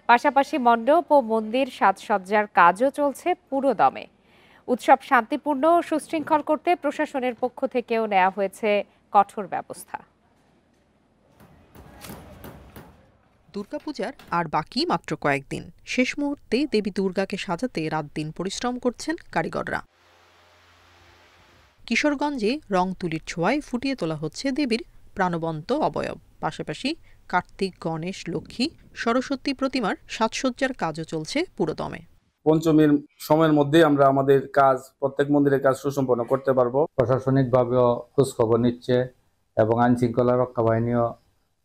পাশাপাশি মণ্ডপ ও মন্দির সাজসজ্জার কাজও চলছে পুরোদমে। উৎসব শান্তিপূর্ণ ও সুশৃঙ্খল করতে প্রশাসনের পক্ষ থেকেও নেওয়া হয়েছে কঠোর ব্যবস্থা।
দুর্গাপূজার আর বাকি মাত্র কয়েকদিন। শেষ মুহূর্তে দেবী দুর্গাকে সাজাতে রাত দিন পরিশ্রম করছেন কারিগররা। কিশোরগঞ্জে রং তুলির ছোঁয়ায় ফুটিয়ে তোলা হচ্ছে দেবীর প্রাণবন্ত অবয়ব। পাশাপাশি কার্তিক, গণেশ, লক্ষ্মী, সরস্বতী প্রতিমার সাজসজ্জার কাজও চলছে পুরোদমে।
পঞ্চমীর সময়ের মধ্যেই আমরা আমাদের কাজ, প্রত্যেক মন্দিরের কাজ সুসম্পন্ন করতে পারবো।
প্রশাসনিকভাবেও খোঁজখবর নিচ্ছে এবং আইন শৃঙ্খলা রক্ষা বাহিনীও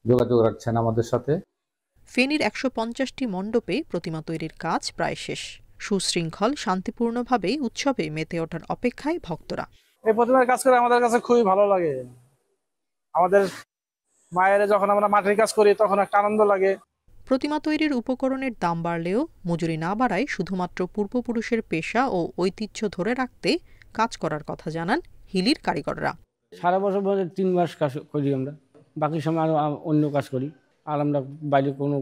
যোগাযোগ রাখছেন আমাদের সাথে।
ফেনীর 150টি মণ্ডপে প্রতিমা তৈরির কাজ প্রায় শেষ। সুশৃঙ্খল শান্তিপূর্ণভাবে উৎসবে মেতে ওঠার অপেক্ষায় ভক্তরা।
এই প্রতিমার কাজ করে আমাদের কাছে খুবই ভালো লাগে। আমাদের মায়ের যখন আমরা মাটির কাজ করি তখন একটা আনন্দ লাগে।
প্রতিমা তৈরির উপকরণের দাম বাড়লেও মজুরি না বাড়ায় শুধুমাত্র পূর্বপুরুষের পেশা ও ঐতিহ্য ধরে রাখতে কাজ করার কথা জানান হিলির কারিগররা।
সারা বছর 3 মাস কাজ করি আমরা, বাকি সময় অন্য কাজ করি, আর আমরা বাইরে কোনো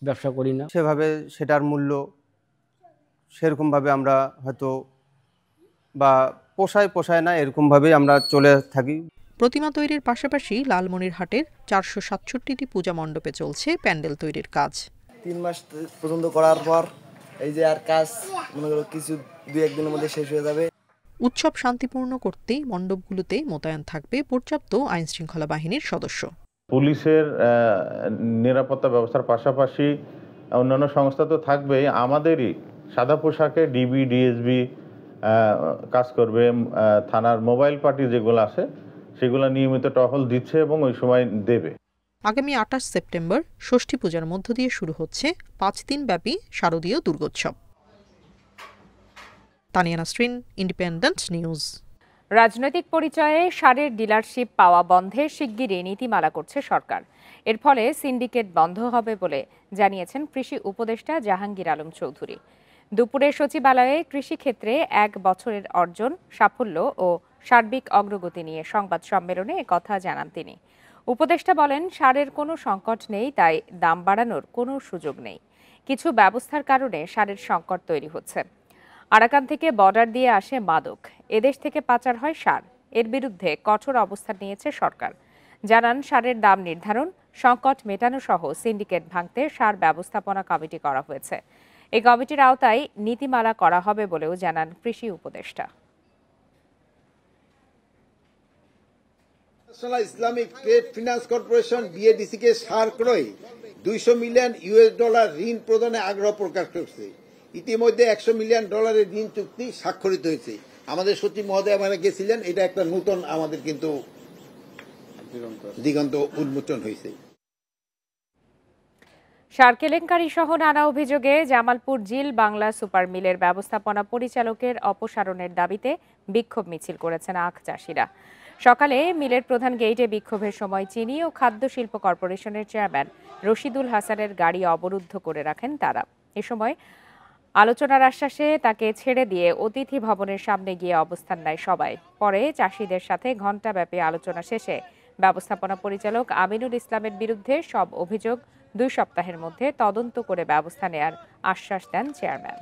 ব্যবসা করি না।
সেভাবে সেটার মূল্য সেরকমভাবে আমরা হয়তো বা
পোষায় না, এরকমভাবেই আমরা চলে থাকি।
প্রতিমা তৈরির পাশাপাশি লালমনিরহাটের 467টি পূজা মণ্ডপে চলছে প্যান্ডেল তৈরির কাজ।
3 মাস পর্যন্ত করার পর এই যে আর কাজ মনে করো কিছু 2-1 দিনের মধ্যে শেষ হয়ে যাবে।
উৎসব শান্তিপূর্ণ করতে মণ্ডপগুলোতে মোতায়েন থাকবে পর্যাপ্ত আইনশৃঙ্খলা বাহিনীর সদস্য।
পুলিশের নিরাপত্তা ব্যবস্থার পাশাপাশি অন্যান্য সংস্থা তো থাকবেই, আমাদেরই সাদা পোশাকে ডিবি ডিএসবি কাজ করবে। থানার মোবাইল পার্টি যেগুলো আছে সেগুলো নিয়মিত টহল দিচ্ছে এবং ওই সময় দেবে।
আগামী 28 সেপ্টেম্বর ষষ্ঠী পূজার মধ্য দিয়ে শুরু হচ্ছে 5 দিন ব্যাপী শারদীয় দুর্গোৎসব। Tania Nasrin, independent news.
রাজনৈতিক পরিচয়ে সারের ডিলারশিপ পাওয়া বন্ধে শিগগিরই নীতিমালা করছে সরকার। এর ফলে সিন্ডিকেট বন্ধ হবে বলে জানিয়েছেন কৃষি উপদেষ্টা জাহাঙ্গীর আলম চৌধুরী। দুপুরে সচিবালয়ে কৃষিক্ষেত্রে 1 বছরের অর্জন, সাফল্য ও সার্বিক অগ্রগতি নিয়ে সংবাদ সম্মেলনে একথা জানান তিনি। উপদেষ্টা বলেন, সারের কোনো সংকট নেই, তাই দাম বাড়ানোর কোনো সুযোগ নেই। কিছু ব্যবস্থার কারণে সারের সংকট তৈরি হচ্ছে। আরাকান থেকে বর্ডার দিয়ে আসে মাদক, এদেশ থেকে পাচার হয় সার। এর বিরুদ্ধে কঠোর অবস্থান নিয়েছে সরকার। জানান, সারের দাম নির্ধারণ, সংকট মেটানো সহ সিন্ডিকেট ভাঙতে সার ব্যবস্থাপনা কমিটি করা হয়েছে। এই কমিটির আওতায় নীতিমালা করা হবে বলেও জানান কৃষি উপদেষ্টা।
Islamic trade finance corporation BADC কে সার ক্রয়ে $200 মিলিয়ন ঋণ প্রদানে আগ্রহ প্রকাশ করেছে। ইতিমধ্যে $100 মিলিয়ন ঋণ চুক্তি স্বাক্ষরিত হয়েছে। আমাদের সচিব মহোদয় মানে গেছিলেন, এটা একটা নতুন আমাদের কিন্তু দিগন্ত উন্মোচন হয়েছে।
সার কেলেঙ্কারি সহ নানা অভিযোগে জামালপুর জিল বাংলা সুপার মিলের ব্যবস্থাপনা পরিচালকের অপসারণের দাবিতে বিক্ষোভ মিছিল করেছেন আখ চাষিরা। সকালে মিলের প্রধান গেইটে বিক্ষোভের সময় চিনি ও খাদ্য শিল্প কর্পোরেশনের চেয়ারম্যান রশিদুল হাসানের গাড়ি অবরুদ্ধ করে রাখেন তারা। এ সময় আলোচনার আশ্বাসে তাকে ছেড়ে দিয়ে অতিথি ভবনের সামনে গিয়ে অবস্থান নেয় সবাই। পরে চাষিদের সাথে ঘণ্টাব্যাপী আলোচনা শেষে ব্যবস্থাপনা পরিচালক আমিনুল ইসলামের বিরুদ্ধে সব অভিযোগ 2 সপ্তাহের মধ্যে তদন্ত করে ব্যবস্থা নেয়ার আশ্বাস দেন চেয়ারম্যান।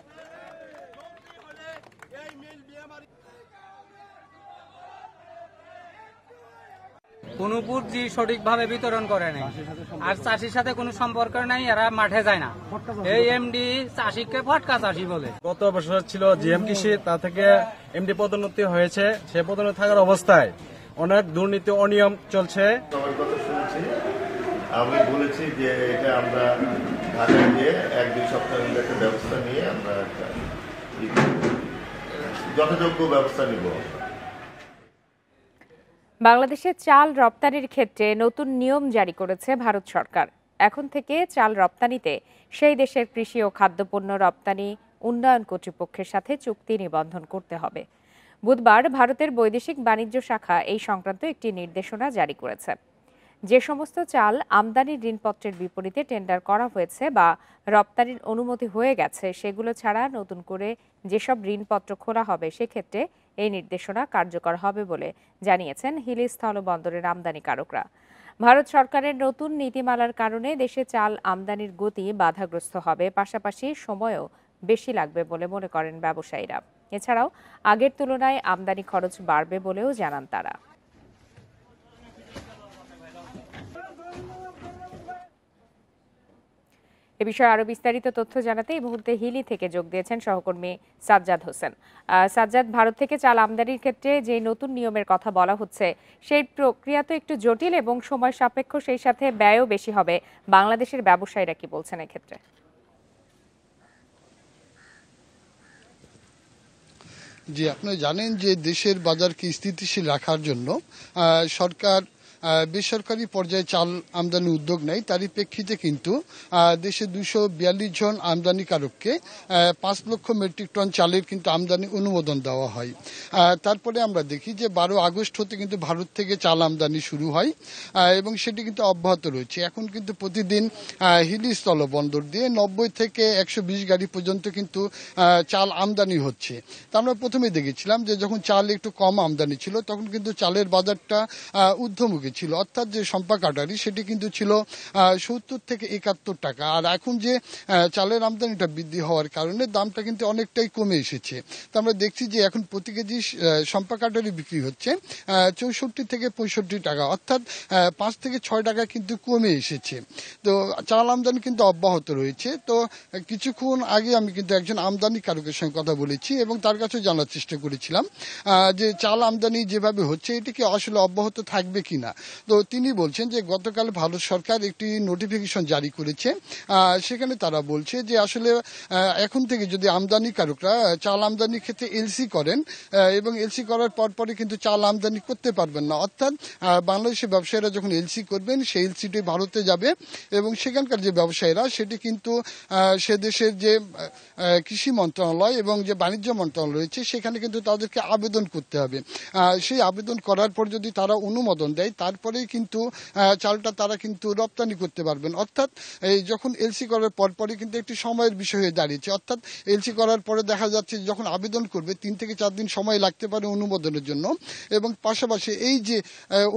কোনো পুঁজি সঠিকভাবে বিতরণ করে নাই, আর চাষির সাথে কোনো সম্পর্ক নাই, এরা মাঠে যায় না। এই এমডি চাষিকে ফটকা চাষি বলে।
গত বছর ছিল জিএম কৃষি, তা থেকে এমডি পদোন্নতি হয়েছে। সে পদোন্নতি থাকার অবস্থায় অনেক দুর্নীতি অনিয়ম চলছে।
আমি বলেছি যে এটা আমরা ঢাকায় গিয়ে 1-2 সপ্তাহের একটা ব্যবস্থা নিয়ে আমরা যথাযোগ্য ব্যবস্থা নিব।
বাংলাদেশে চাল রপ্তানির ক্ষেত্রে নতুন নিয়ম জারি করেছে ভারত সরকার। এখন থেকে চাল রপ্তানিতে সেই দেশের কৃষি ও খাদ্যপণ্য রপ্তানি উন্নয়ন কর্তৃপক্ষের সাথে চুক্তি নিবন্ধন করতে হবে। বুধবার ভারতের বৈদেশিক বাণিজ্য শাখা এই সংক্রান্ত একটি নির্দেশনা জারি করেছে। যে সমস্ত চাল আমদানির ঋণপত্রের বিপরীতে টেন্ডার করা হয়েছে বা রপ্তানির অনুমতি হয়ে গেছে, সেগুলো ছাড়া নতুন করে যেসব ঋণপত্র খোলা হবে সেক্ষেত্রে এই নির্দেশনা কার্যকর হবে বলে জানিয়েছেন হিলি স্থলবন্দরের আমদানিকারকরা। ভারত সরকারের নতুন নীতিমালার কারণে দেশে চাল আমদানির গতি বাধাগ্রস্ত হবে, পাশাপাশি সময়ও বেশি লাগবে বলে মনে করেন ব্যবসায়ীরা। এছাড়াও আগের তুলনায় আমদানি খরচ বাড়বে বলেও জানান তারা। এ বিষয়ে আরো বিস্তারিত তথ্য জানাতে এই মুহূর্তে হিলি থেকে যোগ দিয়েছেন সহকর্মী সাজ্জাদ হোসেন। সাজ্জাদ, ভারত থেকে চাল আমদানির ক্ষেত্রে যে নতুন নিয়মের কথা বলা হচ্ছে, সেই প্রক্রিয়া তো একটু জটিল এবং সময় সাপেক্ষ, সেই সাথে ব্যয়ও বেশি হবে। বাংলাদেশের ব্যবসায়ীরা কি বলছেন এক্ষেত্রে?
জি, আপনি জানেন যে দেশের বাজারকে স্থিতিশীল রাখার জন্য সরকার বেসরকারি পর্যায়ে চাল আমদানি উদ্যোগ নেয়। তারই প্রেক্ষিতে কিন্তু দেশে 242 জন আমদানিকারককে 5 লক্ষ মেট্রিক টন চালের কিন্তু আমদানি অনুমোদন দেওয়া হয়। তারপরে আমরা দেখি যে 12 আগস্ট হতে কিন্তু ভারত থেকে চাল আমদানি শুরু হয় এবং সেটি কিন্তু অব্যাহত রয়েছে। এখন কিন্তু প্রতিদিন হিলি স্থলবন্দর দিয়ে 90 থেকে 120 গাড়ি পর্যন্ত কিন্তু চাল আমদানি হচ্ছে। তা আমরা প্রথমে দেখেছিলাম যে যখন চাল একটু কম আমদানি ছিল তখন কিন্তু চালের বাজারটা ঊর্ধ্বমুখী আগে ছিল, অর্থাৎ যে সম্পা কাটারি সেটি কিন্তু ছিল 70 থেকে 71 টাকা। আর এখন যে চালের আমদানিটা বৃদ্ধি হওয়ার কারণে দামটা কিন্তু অনেকটাই কমে এসেছে। তো আমরা দেখছি যে এখন প্রতি কেজি সম্পা কাটারি বিক্রি হচ্ছে 64 থেকে 65 টাকা, অর্থাৎ 5 থেকে 6 টাকা কিন্তু কমে এসেছে। তো চাল আমদানি কিন্তু অব্যাহত রয়েছে। তো কিছুক্ষণ আগে আমি কিন্তু একজন আমদানিকারকের সঙ্গে কথা বলেছি এবং তার কাছে জানার চেষ্টা করেছিলাম যে চাল আমদানি যেভাবে হচ্ছে এটি কি আসলে অব্যাহত থাকবে কিনা। তো তিনি বলছেন যে গতকাল ভারত সরকার একটি নোটিফিকেশন জারি করেছে, সেখানে তারা বলছে যে আসলে এখন থেকে যদি আমদানিকারকরা চাল আমদানির ক্ষেত্রে এলসি করেন এবং এলসি করার পরপরই কিন্তু চাল আমদানি করতে পারবেন না, অর্থাৎ বাংলাদেশের ব্যবসায়ীরা যখন এলসি করবেন সেই এলসিটি ভারতে যাবে এবং সেখানকার যে ব্যবসায়ীরা সেটি কিন্তু সে দেশের যে কৃষি মন্ত্রণালয় এবং যে বাণিজ্য মন্ত্রণালয় রয়েছে সেখানে কিন্তু তাদেরকে আবেদন করতে হবে। সেই আবেদন করার পর যদি তারা অনুমোদন দেয় তারপরেই কিন্তু চালটা তারা কিন্তু রপ্তানি করতে পারবেন, অর্থাৎ এই যখন এলসি করার পরপরই কিন্তু একটি সময়ের বিষয় হয়ে দাঁড়িয়েছে। অর্থাৎ এলসি করার পরে দেখা যাচ্ছে যখন আবেদন করবে 3 থেকে 4 দিন সময় লাগতে পারে অনুমোদনের জন্য, এবং পাশাপাশি এই যে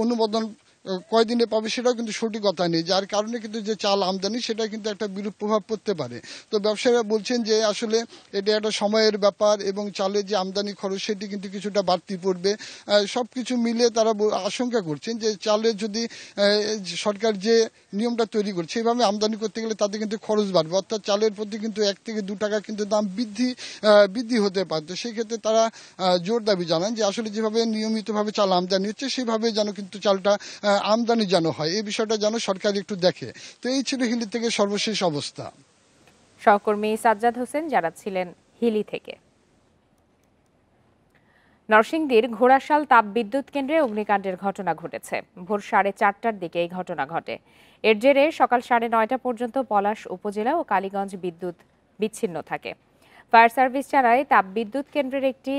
অনুমোদন কয়দিনে পাবে সেটাও কিন্তু সঠিক কথা নেই, যার কারণে কিন্তু যে চাল আমদানি সেটা কিন্তু একটা বিরূপ প্রভাব পড়তে পারে। তো ব্যবসায়ীরা বলছেন যে আসলে এটা একটা সময়ের ব্যাপার এবং চালের যে আমদানি খরচ সেটি কিন্তু কিছুটা বাড়তি পড়বে। সবকিছু মিলে তারা আশঙ্কা করছেন যে চালের যদি সরকার যে নিয়মটা তৈরি করছে এভাবে আমদানি করতে গেলে তাদের কিন্তু খরচ বাড়বে, অর্থাৎ চালের প্রতি কিন্তু 1 থেকে 2 টাকা কিন্তু দাম বৃদ্ধি হতে পারে। তো সেই ক্ষেত্রে তারা জোর দাবি জানান যে আসলে যেভাবে নিয়মিতভাবে চাল আমদানি হচ্ছে সেভাবে যেন কিন্তু চালটা আমদানি যেন হয়, এই বিষয়টা যেন সরকার একটু দেখে। তো এই ছিল হিলি থেকে সর্বশেষ অবস্থা।
সহকর্মী সাজ্জাদ হোসেন জানাচ্ছিলেন হিলি থেকে। নরসিংদীর ঘোড়াশাল তাপবিদ্যুৎ কেন্দ্রে অগ্নিকাণ্ডের ঘটনা ঘটেছে। ভোর 4:30টার দিকে এই ঘটনা ঘটে। এর জেরে সকাল 9:30 পর্যন্ত পলাশ উপজেলা ও কালীগঞ্জ বিদ্যুৎ বিচ্ছিন্ন থাকে। ফায়ার সার্ভিস জানায় তাপবিদ্যুৎ কেন্দ্রের একটি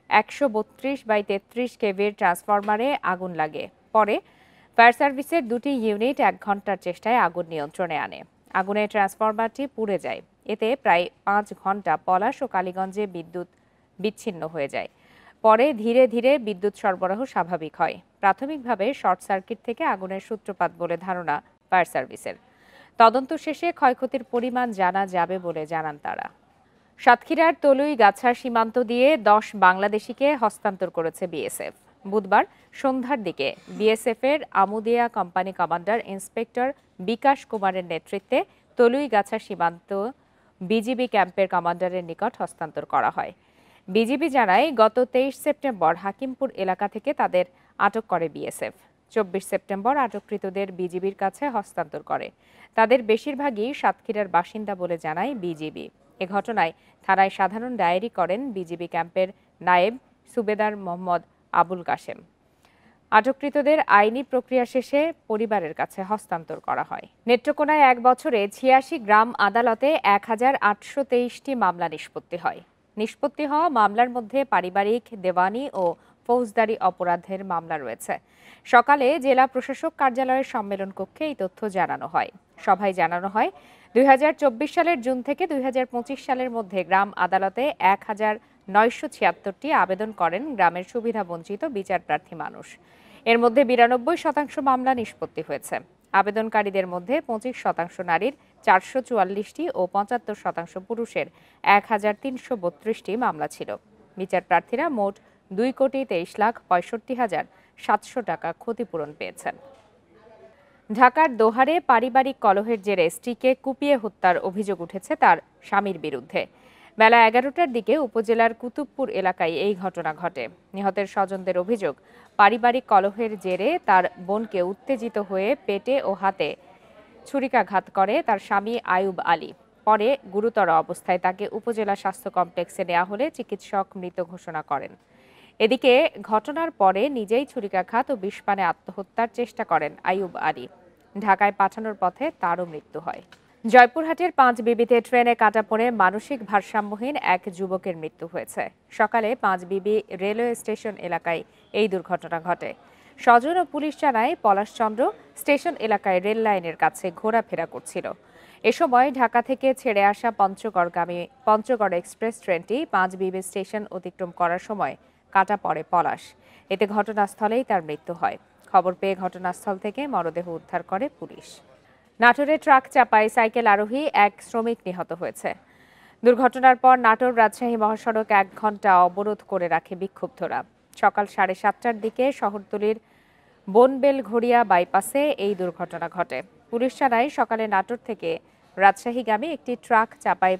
132/33 কেভির ট্রান্সফরমারে আগুন লাগে। পরে ফায়ার সার্ভিসের 2টি ইউনিট 1 ঘন্টার চেষ্টায় আগুন নিয়ন্ত্রণে আনে। আগুনে ট্রান্সফরমারটি পুড়ে যায়। এতে প্রায় 5 ঘন্টা পলাশ ও কালীগঞ্জে বিদ্যুৎ বিচ্ছিন্ন হয়ে যায়। পরে ধীরে ধীরে বিদ্যুৎ সরবরাহ স্বাভাবিক হয়। প্রাথমিকভাবে শর্ট সার্কিট থেকে আগুনের সূত্রপাত বলে ধারণা ফায়ার সার্ভিসের। তদন্ত শেষে ক্ষয়ক্ষতির পরিমাণ জানা যাবে বলে জানান তারা। সাতক্ষীরার তলুইগাছার সীমান্ত দিয়ে 10 বাংলাদেশিকে হস্তান্তর করেছে বিএসএফ। বুধবার সন্ধ্যার দিকে বিএসএফের আমুদিয়া কোম্পানি কমান্ডার ইন্সপেক্টর বিকাশ কুমারের নেতৃত্বে তলুইগাছা সীমান্ত বিজিবি ক্যাম্পের কমান্ডারের নিকট হস্তান্তর করা হয়। বিজিবি জানায় গত 23 সেপ্টেম্বর হাকিমপুর এলাকা থেকে তাদের আটক করে বিএসএফ। 24 সেপ্টেম্বর আটককৃতদের বিজিবির কাছে হস্তান্তর করে। তাদের বেশিরভাগই সাতক্ষীরার বাসিন্দা বলে জানায় বিজিবি। এ ঘটনায় থানায় সাধারণ ডায়েরি করেন বিজিবি ক্যাম্পের নায়েব সুবেদার মোহাম্মদ আবুল কাশেম। আটককৃতদের আইনি প্রক্রিয়া শেষে পরিবারের কাছে হস্তান্তর করা হয়। নেত্রকোনায় 1 বছরে 86 গ্রাম আদালতে 1823টি মামলা নিষ্পত্তি হয়। নিষ্পত্তি হওয়া মামলার মধ্যে পারিবারিক, দেওয়ানি ও ফৌজদারি অপরাধের মামলা রয়েছে। সকালে জেলা প্রশাসক কার্যালয়ের সম্মেলন কক্ষে এই তথ্য জানানো হয়। সভায় জানানো হয় 2024 সালের জুন থেকে 2025 সালের মধ্যে গ্রাম আদালতে 1976টি আবেদন করেন গ্রামের সুবিধাবঞ্চিত বিচারপ্রার্থী মানুষ। এর মধ্যে 92% মামলা নিষ্পত্তি হয়েছে। আবেদনকারীদের মধ্যে 25% নারীর 444টি ও 75% পুরুষের 1332টি মামলা ছিল। বিচারপ্রার্থীরা মোট 2,23,65,700 টাকা ক্ষতিপূরণ পেয়েছেন। ঢাকার দোহারে পারিবারিক কলহের জেরে স্ত্রীকে কুপিয়ে হত্যার অভিযোগ উঠেছে তার স্বামীর বিরুদ্ধে। বেলা 11টার দিকে উপজেলার কুতুবপুর এলাকায় এই ঘটনা ঘটে। নিহতের স্বজনদের অভিযোগ, পারিবারিক কলহের জেরে তার বোনকে উত্তেজিত হয়ে পেটে ও হাতে ছুরিকাঘাত করে তার স্বামী আয়ুব আলী। পরে গুরুতর অবস্থায় তাকে উপজেলা স্বাস্থ্য কমপ্লেক্সে নেওয়া হলে চিকিৎসক মৃত ঘোষণা করেন। এদিকে ঘটনার পরে নিজেই ছুরিকাঘাত ও বিষপানে আত্মহত্যার চেষ্টা করেন আয়ুব আলী। ঢাকায় পাঠানোর পথে তারও মৃত্যু হয়। জয়পুরহাটের 5 বিবিতে ট্রেনে কাটা পড়ে মানসিক ভারসাম্যহীন এক যুবকের মৃত্যু হয়েছে। সকালে 5 বিবি রেলওয়ে স্টেশন এলাকায় এই দুর্ঘটনা ঘটে। স্বজন ও পুলিশ জানায় পলাশচন্দ্র স্টেশন এলাকায় রেল লাইনের কাছে ঘোরাফেরা করছিল। এ সময় ঢাকা থেকে ছেড়ে আসা পঞ্চগড় এক্সপ্রেস ট্রেনটি 5 বিবি স্টেশন অতিক্রম করার সময় কাটা পড়ে পলাশ। এতে ঘটনাস্থলেই তার মৃত্যু হয়। খবর পেয়ে ঘটনাস্থল থেকে মরদেহ উদ্ধার করে পুলিশ। নাটোরে ট্রাক চাপায় সাইকেল আরোহী এক শ্রমিক নিহত হয়েছে। দুর্ঘটনার পর নাটোর রাজশাহী মহাসড়ক 1 ঘন্টা অবরোধ করে রাখে বিক্ষুব্ধরা। সকাল 7:30টার দিকে শহরতলির বনবেলঘড়িয়া বাইপাসে এই দুর্ঘটনা ঘটে। পুলিশ জানায় সকালে নাটোর থেকে রাজশাহীগামী একটি ট্রাক চাপায়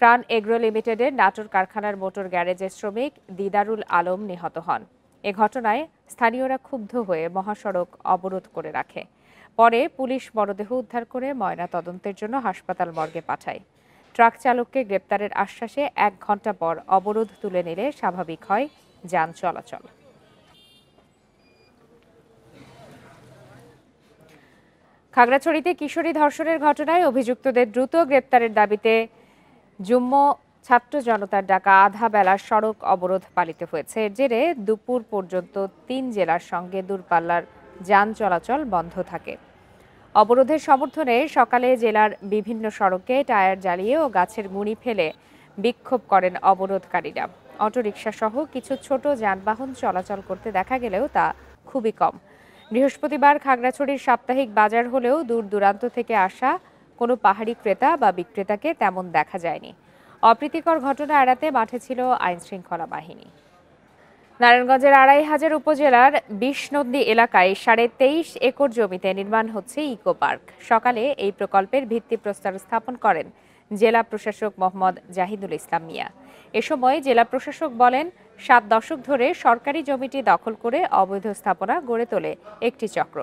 প্রাণ এগ্রো লিমিটেডের নাটোর কারখানার মোটর গ্যারেজের শ্রমিক দিদারুল আলম নিহত হন। এ ঘটনায় স্থানীয়রা ক্ষুব্ধ হয়ে মহাসড়ক অবরোধ করে রাখে। পরে পুলিশ মরদেহ উদ্ধার করে ময়না তদন্তের জন্য হাসপাতাল মর্গে পাঠায়। ট্রাক চালককে গ্রেপ্তারের আশ্বাসে 1 ঘন্টা পর অবরোধ তুলে নিলে স্বাভাবিক হয় যান চলাচল। খাগড়াছড়িতে কিশোরী ধর্ষণের ঘটনায় অভিযুক্তদের দ্রুত গ্রেপ্তারের দাবিতে যুগ্ম ছাত্র জনতার ডাকা আধা বেলার সড়ক অবরোধ পালিত হয়েছে। এর জেরে দুপুর পর্যন্ত 3 জেলার সঙ্গে দূরপাল্লার যান চলাচল বন্ধ থাকে। অবরোধের সমর্থনে সকালে জেলার বিভিন্ন সড়কে টায়ার জ্বালিয়ে ও গাছের গুঁড়ি ফেলে বিক্ষোভ করেন অবরোধকারীরা। অটোরিকশা সহ কিছু ছোট যানবাহন চলাচল করতে দেখা গেলেও তা খুবই কম। বৃহস্পতিবার খাগড়াছড়ির সাপ্তাহিক বাজার হলেও দূর দূরান্ত থেকে আসা কোনো পাহাড়ি ক্রেতা বা বিক্রেতাকে তেমন দেখা যায়নি। অপ্রীতিকর ঘটনা এড়াতে মাঠে ছিল আইনশৃঙ্খলা বাহিনী। নারায়ণগঞ্জের 2500 উপজেলার 20 নন্দী এলাকায় 23.5 একর জমিতে নির্মাণ হচ্ছে ইকো পার্ক। সকালে এই প্রকল্পের ভিত্তিপ্রস্তর স্থাপন করেন জেলা প্রশাসক মোহাম্মদ জাহিদুল ইসলাম মিয়া। এ সময় জেলা প্রশাসক বলেন, 7 দশক ধরে সরকারি জমিটি দখল করে অবৈধ স্থাপনা গড়ে তোলে একটি চক্র।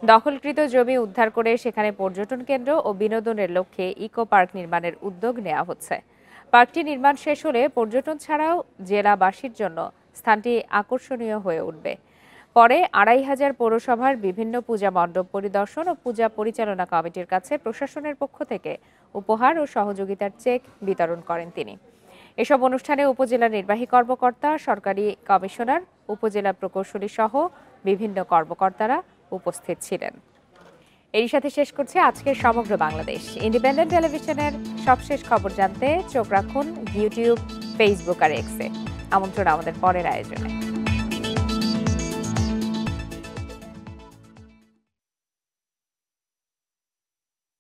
দখলকৃত জমি উদ্ধার করে সেখানে পর্যটন কেন্দ্র ও বিনোদনের লক্ষ্যে ইকো পার্ক নির্মাণের উদ্যোগ নেওয়া হচ্ছে। পার্কটি নির্মাণ শেষ হলে পর্যটন ছাড়াও জেলাবাসীর জন্য স্থানটি আকর্ষণীয় হয়ে উঠবে। পরে 2500 পৌরসভার বিভিন্ন পূজা মণ্ডপ পরিদর্শন ও পূজা পরিচালনা কমিটির কাছে প্রশাসনের পক্ষ থেকে উপহার ও সহযোগিতার চেক বিতরণ করেন তিনি। এসব অনুষ্ঠানে উপজেলা নির্বাহী কর্মকর্তা, সরকারি কমিশনার, উপজেলা প্রকৌশলী সহ বিভিন্ন কর্মকর্তারা উপস্থিত ছিলেন। এর সাথে শেষ করছে আজকের সমগ্র বাংলাদেশ। ইন্ডিপেন্ডেন্ট টেলিভিশনের সবশেষ খবর জানতে চোখ রাখুন ইউটিউব, ফেসবুক আর এক্সে। আমন্ত্রণ আমাদের পরের আয়োজনে।